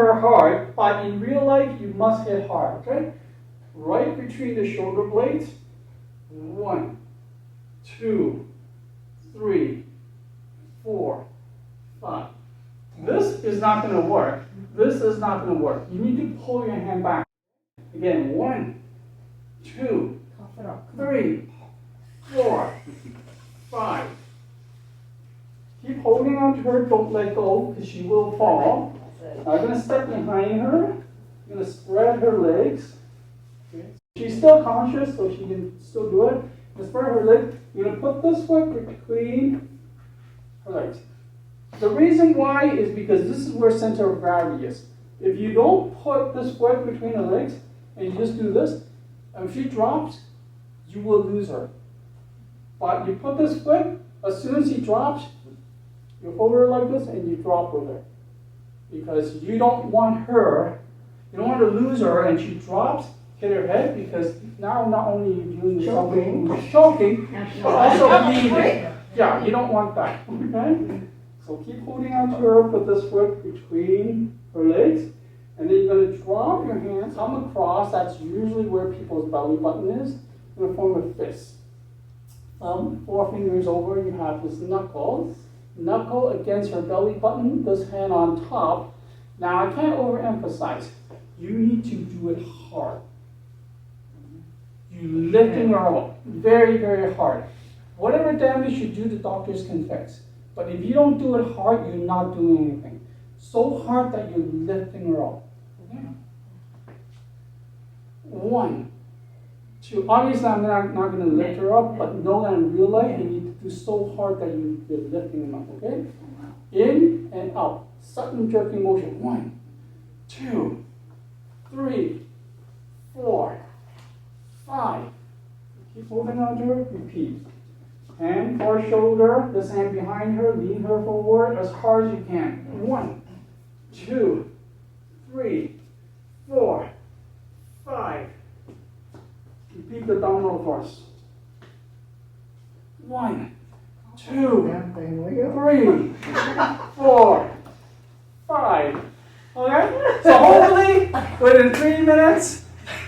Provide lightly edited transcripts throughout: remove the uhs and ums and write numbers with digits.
her hard, but in real life, you must hit hard, okay? Right between the shoulder blades. 1, 2, 3, 4, 5. This is not going to work. This is not going to work. You need to pull your hand back. Again, 1, 2, 3, 4, 5. Keep holding on to her. Don't let go because she will fall. I'm going to step behind her. I'm going to spread her legs. Okay. She's still conscious, so she can still do it. I'm going to spread her legs. You're going to put this foot between her legs. The reason why is because this is where center of gravity is. If you don't put this foot between her legs and you just do this, if she drops, you will lose her. But you put this foot, as soon as she drops, you hold her like this and you drop with her. Because you don't want her, you don't want to lose her and she drops, hit her head, because now not only are you doing something choking, but also bleeding. Yeah, you don't want that. Okay? So keep holding on to her, put this foot between her legs, and then you're going to drop your hands, come across, that's usually where people's belly button is, in the form of fist. 4 fingers over, you have this knuckle against her belly button, this hand on top. Now I can't overemphasize, you need to do it hard. You lifting her up very, very hard. Whatever damage you do, the doctors can fix. But if you don't do it hard, you're not doing anything. So hard that you're lifting her up. Okay? 1, 2. Obviously, I'm not going to lift her up, but know that in real life, you need to do so hard that you're lifting them up. Okay? In and out. Sudden jerking motion. 1, 2, 3, 4, 5. Keep holding on to her. Repeat. Hand for shoulder, this hand behind her, lean her forward as hard as you can. 1, 2, 3, 4, 5. Repeat the abdominal thrust. 1, 2, 3, 4, 5. Okay? So hopefully, within 3 minutes,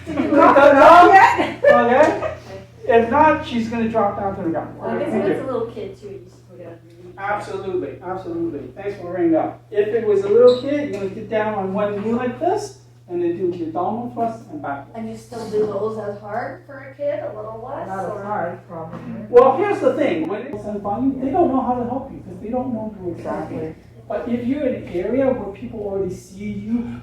you got that done. Okay? If not, she's going to drop down to the ground. Well, I guess if it's a little kid too, you just put it up. Absolutely, absolutely. Thanks for bringing it up. If it was a little kid, you're going to get down on one knee like this, and then do your abdominal thrust and back. And you still do those as hard for a kid, a little less? Not as hard, probably. Well, here's the thing. When it's funny, they don't know how to help you because they don't know who exactly. But if you're in an area where people already see you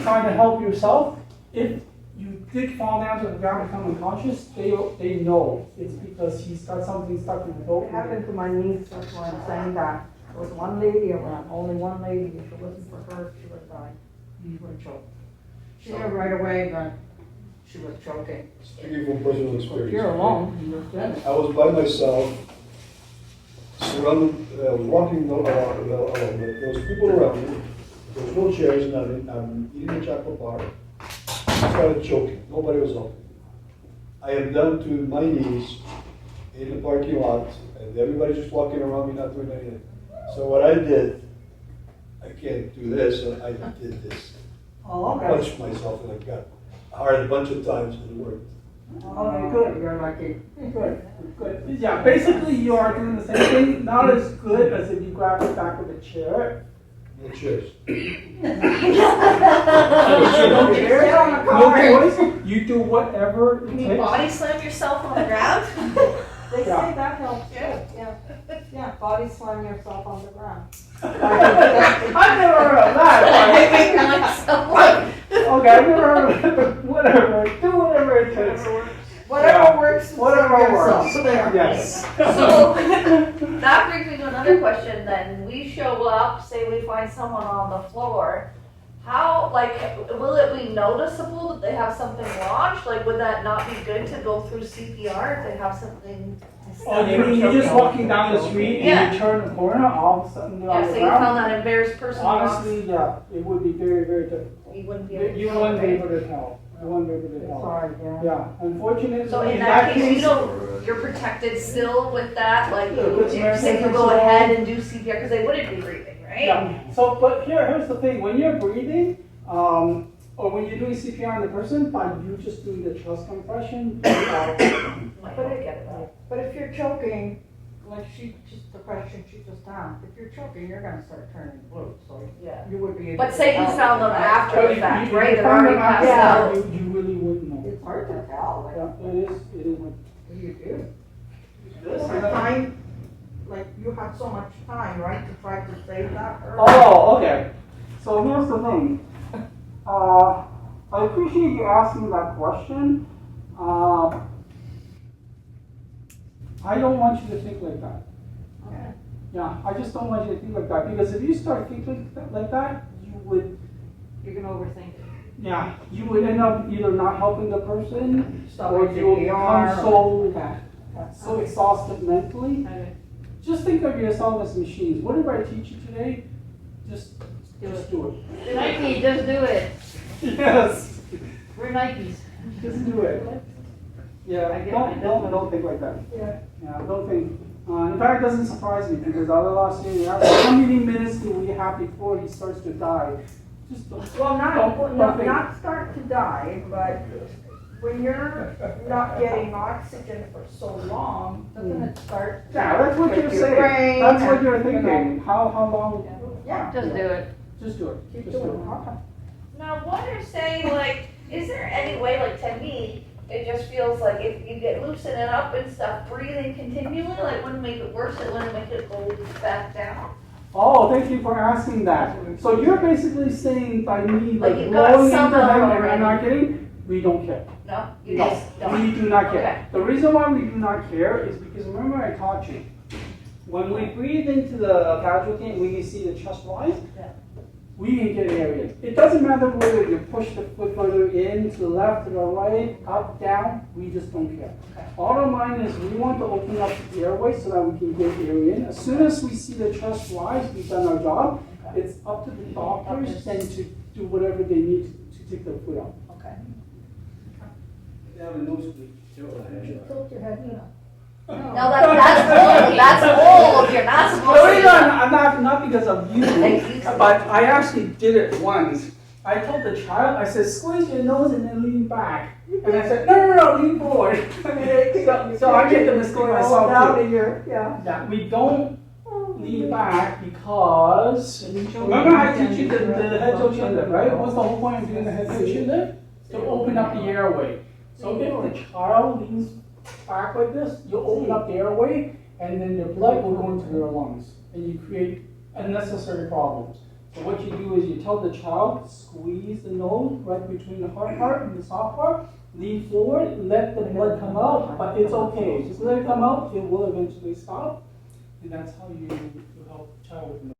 trying to help yourself, if you did fall down to the ground and become unconscious, they know it's because he's got something stuck in the throat. It happened to my niece, that's why I'm saying that. There was one lady around, only one lady. If it wasn't for her, she would have died. She would have choked. She knew right away that she was choking. Speaking from personal experience. If you're alone, you just did it. I was by myself, surrounded, I was walking alone, but there was people around me. There was no chairs, nothing. I'm eating a chocolate bar. I started choking. Nobody was helping. I am down to my knees in the parking lot, and everybody's just walking around me, not doing anything. So what I did, I can't do this, so I did this. Oh, I okay. punched myself, and I got hard a bunch of times, and it worked. Okay, good. You're lucky. Good, good. Yeah, basically you are doing the same thing, not as good as if you grab the back of a chair. No chairs. No chairs, no choice. You do whatever it You mean takes. body slam yourself on the ground? They say Yeah. that helps too. Yeah. Yeah, body slam yourself on the ground. I've never heard of that. Okay, I've never heard of it, but whatever. Do whatever it takes. Whatever Yeah. works. Whatever serve yourself. works. There. Yes. So that brings me to another question then. We show up, say we find someone on the floor. How, like, will it be noticeable that they have something lodged? Like, would that not be good to go through CPR if they have something? Oh, you mean you're just walking down the street and Yeah. you turn the corner, all of a sudden they're on Yeah, the say you found ground? that embarrassed person. Honestly, yeah, it would be very, very difficult. You wouldn't be able to. You wouldn't be able to tell. You wouldn't be able to It's tell. hard, yeah. Yeah, unfortunately, So in that case, you're protected still with that, like, Yeah, put some say you go medication ahead and do CPR, because they wouldn't be breathing, right? right? Yeah, so, but here's the thing, when you're breathing, or when you're doing CPR on the person, by you just doing the chest compression, But I get it. But if you're choking, like the question she just asked, if you're choking, you're gonna start turning blue, so Yeah. you would be able to. But say you tell. found them after But the if fact, you right? They're find already them after passed Yeah. out. that, you really wouldn't know. It's hard to tell, like, Yeah, it is. what do you do? This Over is- time, like, you had so much time, right, to try to save that person? Oh, okay. So here's the thing. I appreciate you asking that question. I don't want you to think like that. Okay. Yeah, I just don't want you to think like that, because if you start thinking like that, you would, You can overthink it. yeah, you would end up either not helping the person, Stop or at you'll the become ER. so exhausted mentally. Okay. Just think of yourself as machines. What did I teach you today? Just do it. Nike, just do it. Yes, We're Nikes. just do it. Yeah, I get don't think like that. Yeah. Yeah, don't think. In fact, it doesn't surprise me, because other last year, you asked how many minutes do we have before he starts to die? Just don't. Well, Don't think. not start to die, but when you're not getting oxygen for so long, doesn't it start? Yeah, that's what with you're your saying. brain That's what and, you're you know, thinking. How long? Yeah. Just do it. Just do it. Keep Just do doing it. it. Now, what are saying, like, is there any way, like, to me, it just feels like if you get loosening up and stuff, breathing continually, like, wouldn't make it worse, it wouldn't make it go back down? Oh, thank you for asking that. So you're basically saying by me Like like you've got blowing some into him and already. you're not getting, we don't care. No? You No, just don't? we do not Okay. care. The reason why we do not care is because remember I taught you, when we breathe into the casualty and we see the chest rise, Yeah. we can get area. It doesn't matter whether you push the foot further in, to the left, to the right, up, down, we just don't care. Okay. Bottom line is we want to open up the airway so that we can get air in. As soon as we see the chest rise, we've done our job. Okay. It's up to the doctors then to do whatever they need to take their foot out. Okay. They have a nosebleed. Tilt your head, you know. No, that's old, you're not The supposed to do reason that. I'm not because of you, Thank you. but I actually did it once. I told the child, I said, squeeze your nose and then lean back. And I said, no, lean forward. So I made the mistake myself Down too. in your, yeah. Yeah, we don't lean back because, remember I teach you the head toe chin lift, right? What's the whole point of doing the head toe chin lift? To open up the airway. So if the child leans back like this, you open up the airway, and then their blood will go into their lungs, and you create unnecessary problems. So what you do is you tell the child, squeeze the nose right between the hard part and the soft part, lean forward, let the blood come out, but it's okay. Just let it come out, it will eventually stop, and that's how you help the child with